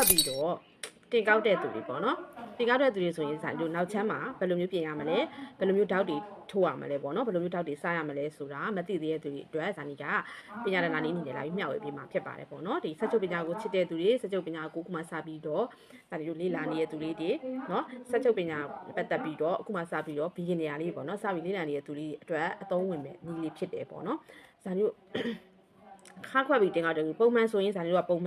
တ်ပြီးတော့တင်ကောက်တဲ့သူတွေပေါ့နော်တင်ကောက်တဲ့သူတွေဆိုရင်ဆိုင်တို့နောက်ချမ်းမှာဘယ်လိုမျိုးပြင်ရမလဲဘယ်လိုမျိုးဓာတ်တွေထိုးရမလဲပေါ့နော်ဘယ်လိုမျိုးဓာတ်တွေစားရမလဲဆိုတာမသိသေးတဲ့သူတွေအတွက်ဇာနီကပညာရဏနည်းနေလာပြီးမျှဝေပြီးမှဖြစ်ပါတယ်ပေါ့နော်ဒီစက်ချုပ်ပညာကိုချစ်တဲ့သူတွေစက်ချုပ်ပညာကိုခုမှစပြီးတော့ဇာနီတို့လေ့လာနေတဲ့သူလေးတွေနော်စက်ချုပ်ပညာပတ်သက်ပြီးတော့အခုမှစပြီးတော့ဘီဂင်နေရာလေးပေါ့နော်စပြီးလေ့လာနေတဲ့သူတွေအတွက်အသုံးဝင်မဲ့နည်းလေးဖြစ်တယ်ပေါ့နော်ဇာနီတို့ခါခွက်ပြီးတင်ကောက်တယ်ပုံမှန်ဆိုရင်ဇာနီတို့ကပုံ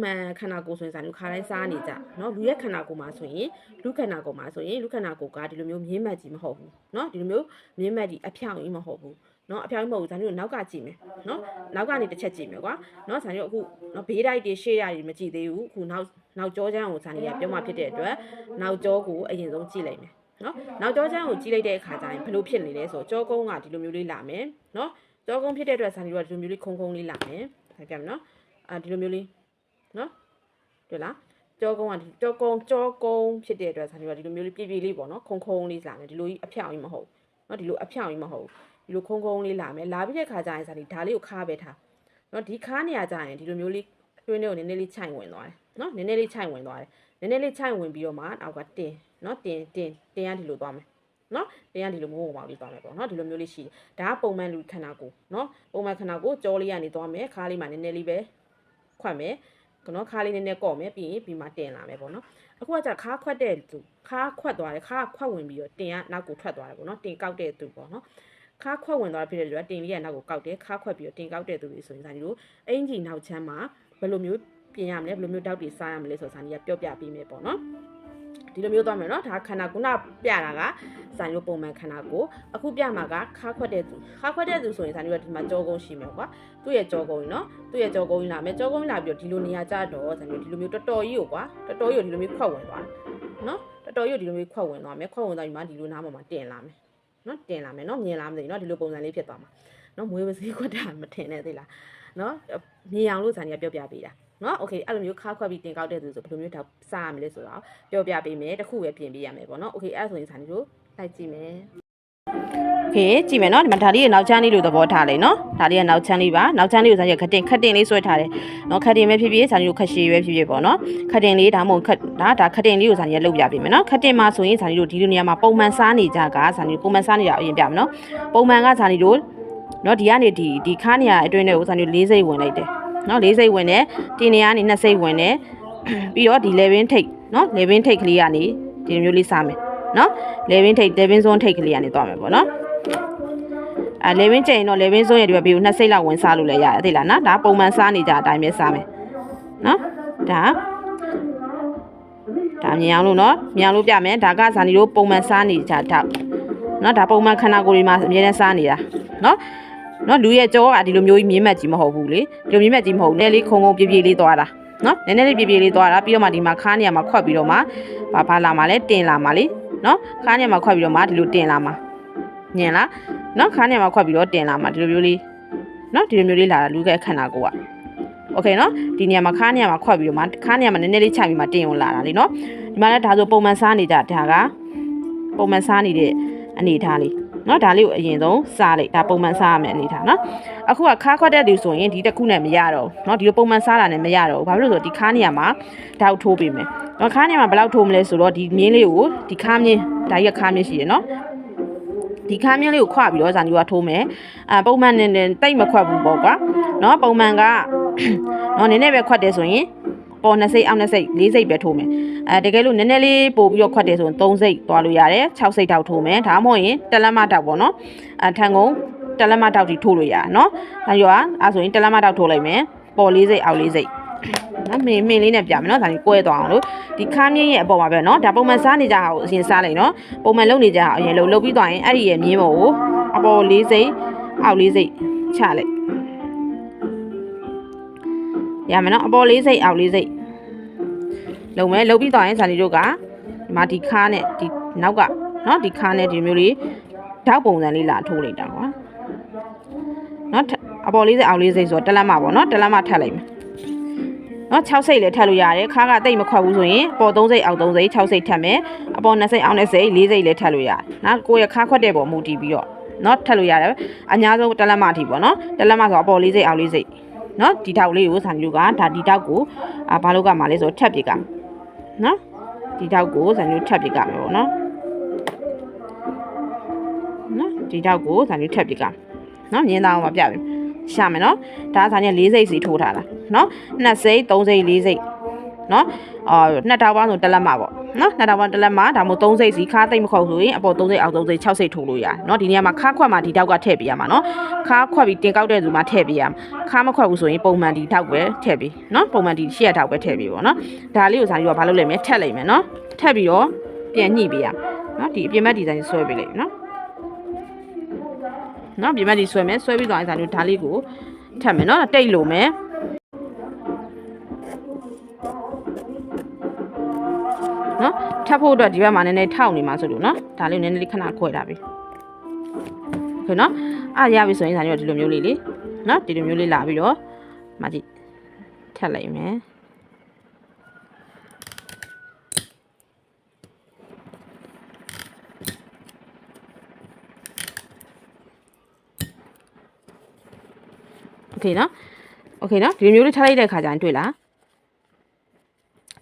မှန်ခန္ဓာကိုယ်ဆိုရင်ဇာနုခါတိုင်းစားနေကြเนาะလူရဲ့ခန္ဓာကိုယ်မှာဆိုရင်လူခန္ဓာကိုယ်မှာဆိုရင်လူခန္ဓာကိုယ်ကဒီလိုမျိုးမြင်းမတ်ကြီးမဟုတ်ဘူးเนาะဒီလိုမျိုးမြင်းမတ်ကြီးအဖြောင်ကြီးမဟုတ်ဘူးเนาะအဖြောင်ကြီးမဟုတ်ဘူးဇာနုနောက်ကကြည့်မယ်เนาะနောက်ကနေတစ်ချက်ကြည့်မယ်ကွာเนาะဇာနုအခုเนาะဘေးတိုက်တွေရှေ့ရတွေမကြည့်သေးဘူးအခုနောက်ကြောချမ်းကိုဇာနုကပြောမှဖြစ်တဲ့အတွက်နောက်ကြောကိုအရင်ဆုံးကြည့်လိုက်မယ်เนาะနောက်ကြောချမ်းကိုကြည့်လိုက်တဲ့အခါကျရင်ဘယ်လိုဖြစ်နေလဲဆိုတော့ကြောကုန်းကဒီလိုမျိုးလေးလာမယ်เนาะကြောကုန်းဖြစ်တဲ့အတွက်ဇာနုကဒီလိုမျိုးလေးခုံလေးလာမယ်ဟုတ်ကဲ့မနော်ဒီလိုမျိုးလေးเนาะတွေ့လားကြောကုန်းကကြောကုန်းဖြစ်တဲ့အတွက်ဇာတိကဒီလိုမျိုးလေးပြလေးပေါ့နော်ခုံလေးလာမယ်ဒီလိုကြီးအဖြောင်ကြီးမဟုတ်เนาะဒီလိုအဖြောင်ကြီးမဟုတ်ဒီလိုခုံလေးလာမယ်လာပြီးတဲ့ခါကျရင်ဇာတိဓာလေးကိုခါပဲထားเนาะဒီခါနေရကြရင်ဒီလိုမျိုးလေးတွင်းလေးကိုနည်းနည်းလေးခြိုင်ဝင်သွားတယ်เนาะနည်းနည်းလေးခြိုင်ဝင်သွားတယ်နည်းနည်းလေးခြိုင်ဝင်ပြီးတော့မှနောက်ကတင်เนาะတင်ရဒီလိုသွားမယ်เนาะတင်ရဒီလိုမျိုးပေါ့လေးသွားမယ်ပေါ့เนาะဒီလိုမျိုးလေးရှိတယ်ဒါကပုံမှန်လူခန္ဓာကိုယ်เนาะပုံမှန်ခန္ဓာကိုယ်ကြောလေးကနေသွားမယ်ခါလေးမှာနည်းနည်းလေးပဲခွတ်မယ်နော်ခါလေးနည်းနည်းကော့မယ်ပြီးရင်ပြီးမှတင်လာမယ်ပေါ့နော်အခုကကြာခါခွတ်တဲ့သူခါခွတ်သွားတယ်ခါခွတ်ဝင်ပြီးတော့တင်ကနောက်ကိုထွက်သွားတယ်ပေါ့နော်တင်ကောက်တဲ့သူပေါ့နော်ခါခွတ်ဝင်သွားဖြစ်တဲ့လူကတင်လေးကနောက်ကိုကောက်တယ်ခါခွတ်ပြီးတော့တင်ကောက်တဲ့သူတွေဆိုရင်ဇာတိတို့အင်ဂျီနောက်ချမ်းမှာဘယ်လိုမျိုးပြင်ရမလဲဘယ်လိုမျိုးတောက်တွေစားရမလဲဆိုဇာတိကပြောပြပေးမယ်ပေါ့နော်ဒီလိုမျိုးသွားမယ်နော်ဒါခန္ဓာကုဏပြတာကဇာတိတို့ပုံမှန်ခန္ဓာကိုအခုပြမှာကခါခွတ်တဲ့သူဆိုရင်ဇာတိတို့ဒီမှာကြောကုန်းရှိမယ်ကွာသူ့ရဲ့ကြောကုန်းနော်သူ့ရဲ့ကြောကုန်းလာမယ်ကြောကုန်းလာပြီးတော့ဒီလိုနေရာကြတော့ဇာတိတို့ဒီလိုမျိုးတော်တော်ကြီးကိုကွာတော်တော်ကြီးကိုဒီလိုမျိုးခွက်ဝင်သွားတယ်နော်တော်တော်ကြီးကိုဒီလိုမျိုးခွက်ဝင်သွားမယ်ခွက်ဝင်သွားပြီးမှဒီလိုနားပေါ်မှာတင်လာမယ်နော်တင်လာမယ်နော်မြင်လာမသိနော်ဒီလိုပုံစံလေးဖြစ်သွားမှာနော်မွေးပစေးခွက်တာမထင်နဲ့သိလားနော်မြင်အောင်လို့ဇာတိကပြောပြပေးတာနော်โอเคအဲ့လိုမျိုးခါခွက်ပြီးတင်ကောက်တဲ့သူဆိုဘယ်လိုမျိုးတော့စားရမလဲဆိုတော့ပြောပြပေးမယ်တခုပဲပြင်ပေးရမယ်ပေါ့နော်โอเคအဲ့ဆိုရင်ဇာတိတို့လိုက်ကြည့်မယ်โอเคကြည့်မယ်နော်ဒီမှာဒါလေးရဲ့နောက်ချမ်းလေးလို့သဘောထားလိုက်နော်ဒါလေးရဲ့နောက်ချမ်းလေးပါနောက်ချမ်းလေးကိုဇာတိခတ်တင်လေးဆွဲထားတယ်နော်ခတ်တင်ပဲဖြစ်ဖြစ်ဇာတိတို့ခတ်ရှည်ပဲဖြစ်ဖြစ်ပေါ့နော်ခတ်တင်လေးဒါမှမဟုတ်ဒါခတ်တင်လေးကိုဇာတိကလုပ်ပြပေးမယ်နော်ခတ်တင်မှာဆိုရင်ဇာတိတို့ဒီလိုနေရာမှာပုံမှန်စားနေကြကဇာတိတို့ပုံမှန်စားနေရအရင်ပြမယ်နော်ပုံမှန်ကဇာတိတို့နော်ဒီကနေဒီခါနေရအတွင်းထဲကိုဇာတိတို့၄စိတ်ဝင်လိုက်တယ်နော်၄စိတ်ဝင်တယ်တင်နေရကနေ2စိတ်ဝင်တယ်ပြီးတော့ဒီ11ထိတ်နော်11ထိတ်ကလေးကနေဒီလိုမျိုးလေးစားမယ်နော်11ထိတ်11ဇွန်းထိတ်ကလေးကနေသွားမယ်ပေါ့နော်11ကျရင်တော့11ဇွန်းရဲ့ဒီဘက်ပြီး2စိတ်လောက်ဝင်စားလို့လည်းရတယ်သိလားနော်ဒါပုံမှန်စားနေကြအတိုင်းပဲစားမယ်နော်ဒါမြင်အောင်လို့နော်မြင်အောင်လို့ပြမယ်ဒါကဇာနီတို့ပုံမှန်စားနေကြတော့နော်ဒါပုံမှန်ခန္ဓာကိုယ်တွေမှာအများနဲ့စားနေတာနော်လူရဲ့ကြောကဒီလိုမျိုးကြီးမြင်းမက်ကြီးမဟုတ်ဘူးလေဒီလိုမြင်းမက်ကြီးမဟုတ်ဘူးနည်းလေးခုံပြေးလေးသွားတာနော်နည်းနည်းလေးပြေးလေးသွားတာပြီးတော့မှဒီမှာခါးနေရာမှာခွက်ပြီးတော့မှဘာလာမှာလဲတင်လာမှာလေနော်ခါးနေရာမှာခွက်ပြီးတော့မှဒီလိုတင်လာမှာညင်လားနော်ခါးနေရာမှာခွက်ပြီးတော့တင်လာမှာဒီလိုမျိုးလေးနော်ဒီလိုမျိုးလေးလာတာလူရဲ့ခန္ဓာကိုယ်ကโอเคနော်ဒီနေရာမှာခါးနေရာမှာခွက်ပြီးတော့မှခါးနေရာမှာနည်းနည်းလေးခြိုက်ပြီးမှတင်ဝင်လာတာလေနော်ဒီမှာလည်းဒါဆိုပုံမှန်စားနေကြဒါကပုံမှန်စားနေတဲ့အနေထားလေးနော်ဒါလေးကိုအရင်ဆုံးစားလိုက်ဒါပုံမှန်စားရမယ်အနေထားနော်အခုကခါခွက်တဲ့သူဆိုရင်ဒီတစ်ခုနဲ့မရတော့နော်ဒီလိုပုံမှန်စားတာနဲ့မရတော့ဘူးဘာဖြစ်လို့ဆိုတော့ဒီခါနေရာမှာဓာတ်ထိုးပေးမယ်နော်ခါနေရာမှာဘယ်လောက်ထိုးမလဲဆိုတော့ဒီမြင်းလေးကိုဒီခါမြင်းဒါကြီးကခါမြင်းရှိရနော်ဒီခါမြင်းလေးကိုခွပြီးတော့ဇာနီကထိုးမယ်ပုံမှန်နဲ့တိတ်မခွက်ဘူးပေါ့ကွာနော်ပုံမှန်ကနော်နည်းနည်းပဲခွက်တယ်ဆိုရင်ပေါ်2စိတ်အောက်2စိတ်4စိတ်ပဲထိုးမယ်တကယ်လို့နည်းနည်းလေးပို့ပြီးတော့ခွက်တယ်ဆိုရင်3စိတ်သွားလို့ရတယ်6စိတ်တောက်ထိုးမယ်ဒါမှမဟုတ်ရင်တလက်မတောက်ပေါ့နော်ထန်ကုန်တလက်မတောက်တီထိုးလို့ရနော်ဒါရောအဲ့ဆိုရင်တလက်မတောက်ထိုးလိုက်မယ်ပေါ်4စိတ်အောက်4စိတ်နော်မင်းလေးနဲ့ပြမယ်နော်ဒါကြီးကွဲသွားအောင်လို့ဒီခါမြင်းရဲ့အပေါ်မှာပဲနော်ဒါပုံမှန်စားနေကြအောင်အရင်စားလိုက်နော်ပုံမှန်လုပ်နေကြအောင်အရင်လုပ်ပြီးသွားရင်အဲ့ဒီရဲ့မြင်းပေါ်ကိုအပေါ်4စိတ်အောက်4စိတ်ချလိုက်ရမယ်နော်အပေါ်4စိတ်အောက်4စိတ်လုံမယ်လုံပြီးသွားရင်ဇာနီတို့ကဒီမှာဒီခါနဲ့ဒီနောက်ကနော်ဒီခါနဲ့ဒီမျိုးလေးဓာတ်ပုံစံလေးလာထိုးလိုက်တာကွာနော်အပေါ်40အောက်40ဆိုတော့တလက်မပေါ့နော်တလက်မထပ်လိုက်မယ်နော်6စိတ်လည်းထပ်လို့ရတယ်ခါကတိတ်မခွက်ဘူးဆိုရင်အပေါ်3စိတ်အောက်3စိတ်6စိတ်ထပ်မယ်အပေါ်2စိတ်အောက်2စိတ်4စိတ်လည်းထပ်လို့ရတယ်နော်ကိုယ့်ရဲ့ခါခွက်တဲ့ပေါ်မူတည်ပြီးတော့နော်ထပ်လို့ရတယ်အများဆုံးတလက်မအထိပေါ့နော်တလက်မဆိုအပေါ်40အောက်40 နော်ဒီတောက်လေးကိုဇာနီတို့ကဒါဒီတောက်ကိုဘာလို့ကမှလဲဆိုတော့ထပ်ပြကနော်ဒီတောက်ကိုဇာနီတို့ထပ်ပြကမယ်ပေါ့နော်ဒီတောက်ကိုဇာနီတို့ထပ်ပြကနော်မြင်းသားအောင်မပြပြီရှာမယ်နော်ဒါဇာနီက4စိတ်စီထိုးထားတာနော်2စိတ်3စိတ်4စိတ်နော်2တောက်ပေါင်းဆို1လက်မပေါ့နော်2တောက်ပေါင်း1လက်မဒါမှမဟုတ်3စိတ်စီခါသိမ့်မခုတ်ဆိုရင်အပေါ်3စိတ်အောက်3စိတ်6စိတ်ထိုးလို့ရတယ်နော်ဒီနေရာမှာခါခွက်မှာဒီတောက်ကထည့်ပေးရမှာနော်ခါခွက်ပြီးတင်ကောက်တဲ့သူမှာထည့်ပေးရမှာခါမခွက်ဘူးဆိုရင်ပုံမှန်ဒီတောက်ပဲထည့်ပေးနော်ပုံမှန်ဒီရှေ့တောက်ပဲထည့်ပေးပေါ့နော်ဒါလေးကိုဇာနီကဘာလုပ်လဲမလဲထက်လိုက်မယ်နော်ထက်ပြီးတော့ပြန်ညှိပေးရနော်ဒီအပြင်ဘက်ဒီဇိုင်းဆွဲပေးလိုက်နော်နော်ပြင်ဘက်ဒီဆွဲမယ်ဆွဲပြီးတော့အဲဇာနီဒါလေးကိုထက်မယ်နော်တိတ်လို့မယ်နော်ထပ်ဖို့အတွက်ဒီဘက်မှာနည်းနည်းထောက်နေမှာဆိုလို့နော်ဒါလေးနည်းနည်းလေးခဏခွဲထားပြီဟုတ်နော်အားရပြီဆိုရင်ဇာနီကဒီလိုမျိုးလေးလေနော်ဒီလိုမျိုးလေးလာပြီးတော့မကြည့်ထပ်လိုက်မယ်โอเคနော်ဒီလိုမျိုးလေးထားလိုက်တဲ့ခါကျရင်တွေ့လား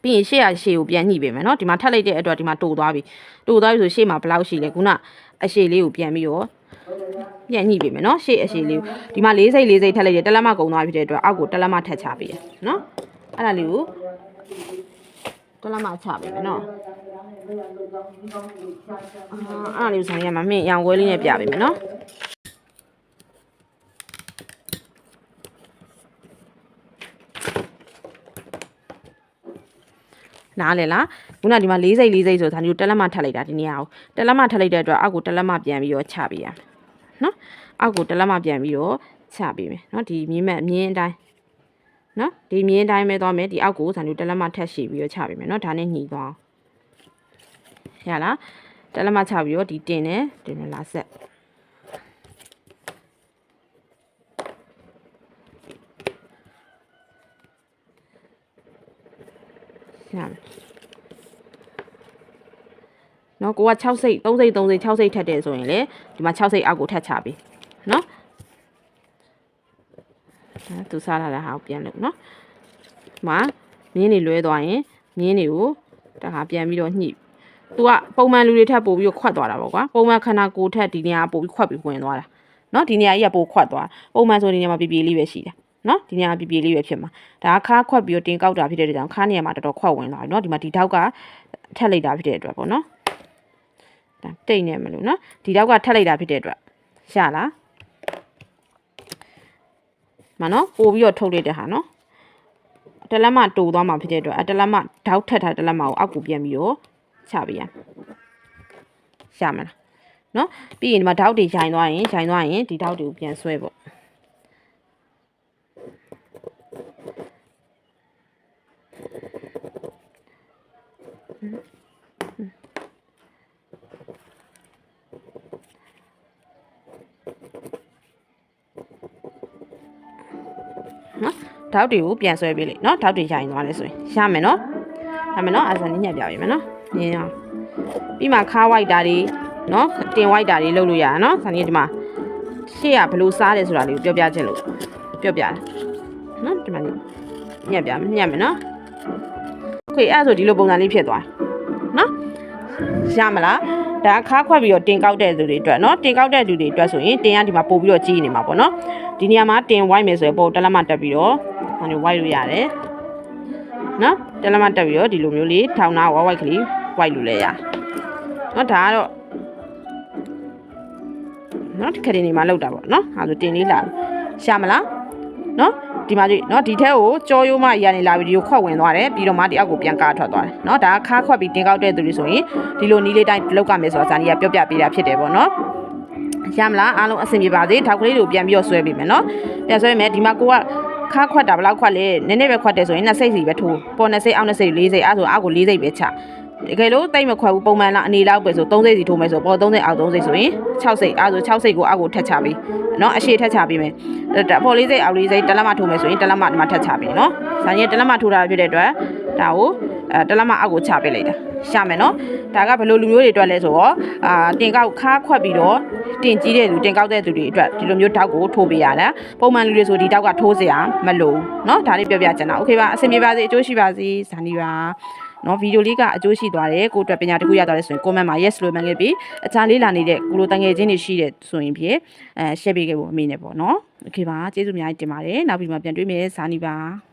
ပြီးရင်ရှေ့ကိုပြန်ညှိပေးမယ်နော်ဒီမှာထပ်လိုက်တဲ့အတွက်ဒီမှာတိုးသွားပြီဆိုရှေ့မှာဘယ်လောက်ရှိလဲခုနအရှည်လေးကိုပြန်ပြီးတော့ပြန်ညှိပေးမယ်နော်ရှေ့အရှည်လေးကိုဒီမှာ4စိတ်ထပ်လိုက်တယ်တလက်မကုံသွားဖြစ်တဲ့အတွက်အောက်ကိုတလက်မထပ်ချပေးရနော်အဲ့ဒါလေးကိုတလက်မချပေးမယ်နော်အဲ့ဒါလေးကိုဆိုင်ရမှာမြင့်ရောင်ခွဲလေးနဲ့ပြပေးမယ်နော်နားလေလားခုနဒီမှာ4စိတ်ဆိုဒါမျိုးတက်လက်မထပ်လိုက်တာဒီနေရာကိုတက်လက်မထပ်လိုက်တဲ့အတွက်အောက်ကိုတက်လက်မပြန်ပြီးတော့ချပေးရမယ်နော်အောက်ကိုတက်လက်မပြန်ပြီးတော့ချပေးမယ်နော်ဒီမြင်းအတိုင်းနော်ဒီမြင်းအတိုင်းပဲသွားမယ်ဒီအောက်ကိုဒါမျိုးတက်လက်မထပ်ရှိပြီးတော့ချပေးမယ်နော်ဒါနဲ့ညှိသွားရလားတက်လက်မချပြီးတော့ဒီတင်နဲ့လာဆက်နော်ကိုက6စိတ်3စိတ်6စိတ်ထက်တယ်ဆိုရင်လေဒီမှာ6စိတ်အောက်ကိုထက်ချပြီနော်သူစားလာတာဟာပြန်လို့နော်ဒီမှာမြင်းတွေလွဲသွားရင်မြင်းတွေကိုတခါပြန်ပြီးတော့ညှိသူကပုံမှန်လူတွေထက်ပို့ပြီးတော့ခွတ်သွားတာပေါ့ကွာပုံမှန်ခန္ဓာကိုယ်ထက်ဒီနေရာပို့ပြီးခွတ်ပြီးဝင်သွားတာနော်ဒီနေရာကြီးကပို့ခွတ်သွားပုံမှန်ဆိုဒီနေရာမှာပြေလေးပဲရှိတာနော်ဒီနေရာပြေလေးပဲဖြစ်မှာဒါခါခွက်ပြီးတော့တင်ကောက်တာဖြစ်တဲ့ကြောင့်ခါနေရာမှာတော်တော်ခွက်ဝင်လာပြီနော်ဒီမှာဒီတောက်ကထက်လိုက်တာဖြစ်တဲ့အတွက်ပေါ့နော်ဒါတိတ်နေမလို့နော်ဒီတောက်ကထက်လိုက်တာဖြစ်တဲ့အတွက်ရလားမနော်ပို့ပြီးတော့ထုတ်လိုက်တဲ့ဟာနော်တလက်မတိုးသွားမှာဖြစ်တဲ့အတွက်တလက်မတောက်ထက်ထားတလက်မကိုအောက်ကိုပြန်ပြီးတော့ချပေးရရမလားနော်ပြီးရင်ဒီမှာတောက်တွေရိုင်သွားရင်ဒီတောက်တွေကိုပြန်ဆွဲပေါ့နော်ဓာတ်တွေကိုပြန်ဆွဲပေးလိုက်နော်ဓာတ်တွေရိုင်သွားလဲဆိုရင်ရမယ်နော်အဲ့ဒါညှက်ပြပေးမယ်နော်ညင်းအောင်ပြီးမှခါဝိုက်တာတွေနော်တင်ဝိုက်တာတွေလုပ်လို့ရတာနော်ဇာနီဒီမှာရှေ့ကဘလို့စားတယ်ဆိုတာလေးကိုပြောပြခြင်းလို့ပြောပြတယ်နော်ဒီမှာညှက်မယ်နော်โอเคအဲ့ဒါဆိုဒီလိုပုံစံလေးဖြစ်သွားနော်ရမလားဒါခါခွက်ပြီးတော့တင်ကောက်တဲ့သူတွေအတွက်နော်တင်ကောက်တဲ့သူတွေအတွက်ဆိုရင်တင်ကဒီမှာပို့ပြီးတော့ကြီးနေမှာပေါ့နော်ဒီနေရာမှာတင်ဝိုက်မယ်ဆိုရင်ပို့တလက်မတက်ပြီးတော့ဒါမျိုးဝိုက်လို့ရတယ်နော်တလက်မတက်ပြီးတော့ဒီလိုမျိုးလေးထောင်နာဝိုက်ကလေးဝိုက်လို့လဲရနော်ဒါကတော့နော်ခရီးနေမှာလောက်တာပေါ့နော်အဲဆိုတင်လေးလာရှာမလားနော်ဒီမှာကြည့်နော်ဒီထဲကိုကြောရိုးမရနေလာပြီးဒီကိုခွက်ဝင်သွားတယ်ပြီးတော့မှဒီအောက်ကိုပြန်ကားထွက်သွားတယ်နော်ဒါကခါခွက်ပြီးတင်ကောက်တဲ့သူတွေဆိုရင်ဒီလိုနီးလေးတိုင်းလောက်ကမယ်ဆိုတော့ဇာနီကပြောပြပေးတာဖြစ်တယ်ပေါ့နော်ရမလားအားလုံးအဆင်ပြေပါစေထောက်ကလေးတွေကိုပြန်ပြီးတော့ဆွဲပေးမယ်နော်ပြန်ဆွဲမယ်ဒီမှာကိုကခါခွက်တာဘယ်လောက်ခွက်လဲနည်းနည်းပဲခွက်တယ်ဆိုရင်2စိတ်စီပဲထိုးပေါ်2စိတ်အောက်2စိတ်4စိတ်အဲဆိုအောက်ကို4စိတ်ပဲချတကယ်လို့တိတ်မခွက်ဘူးပုံမှန်လားအနေလောက်ပဲဆို3စိတ်စီထိုးမယ်ဆိုပေါ်3စိတ်အောက်3စိတ်ဆိုရင်6စိတ်အဲဆို6စိတ်ကိုအောက်ကိုထက်ချပေးနော်အရှိထက်ချပေးမယ်ပေါ်4စိတ်အောက်4စိတ်တလက်မထိုးမယ်ဆိုရင်တလက်မဒီမှာထက်ချပေးနော်ဇာနီကတလက်မထိုးတာဖြစ်တဲ့အတွက်ဒါကို တလက်မအောက်ကိုချပေးလိုက်တာရှာမယ်နော်ဒါကဘယ်လိုလူမျိုးတွေအတွက်လဲဆိုတော့တင်ကောက်ခါခွက်ပြီးတော့တင်ကြီးတဲ့လူတင်ကောက်တဲ့သူတွေအတွက်ဒီလိုမျိုးတောက်ကိုထိုးပေးရတယ်ပုံမှန်လူတွေဆိုဒီတောက်ကထိုးစရာမလိုနော်ဒါလေးပြောပြချင်တာโอเคပါအဆင်ပြေပါစေအကျိုးရှိပါစေဇာနီပါနော်ဗီဒီယိုလေးကအကျိုးရှိသွားတယ်ကိုအတွက်ပညာတစ်ခုရသွားတယ်ဆိုရင် comment မှာ yes လို့မှန်ခဲ့ပြီးအခြားလေးလာနေတဲ့ကိုလိုတငယ်ချင်းတွေရှိတဲ့ဆိုရင်ဖြင့်share ပေးခဲ့ဖို့အမေနဲ့ပေါ့နော်โอเคပါကျေးဇူးအများကြီးတင်ပါတယ်နောက်ပြီးမှပြန်တွေ့မယ်ဇာနီပါ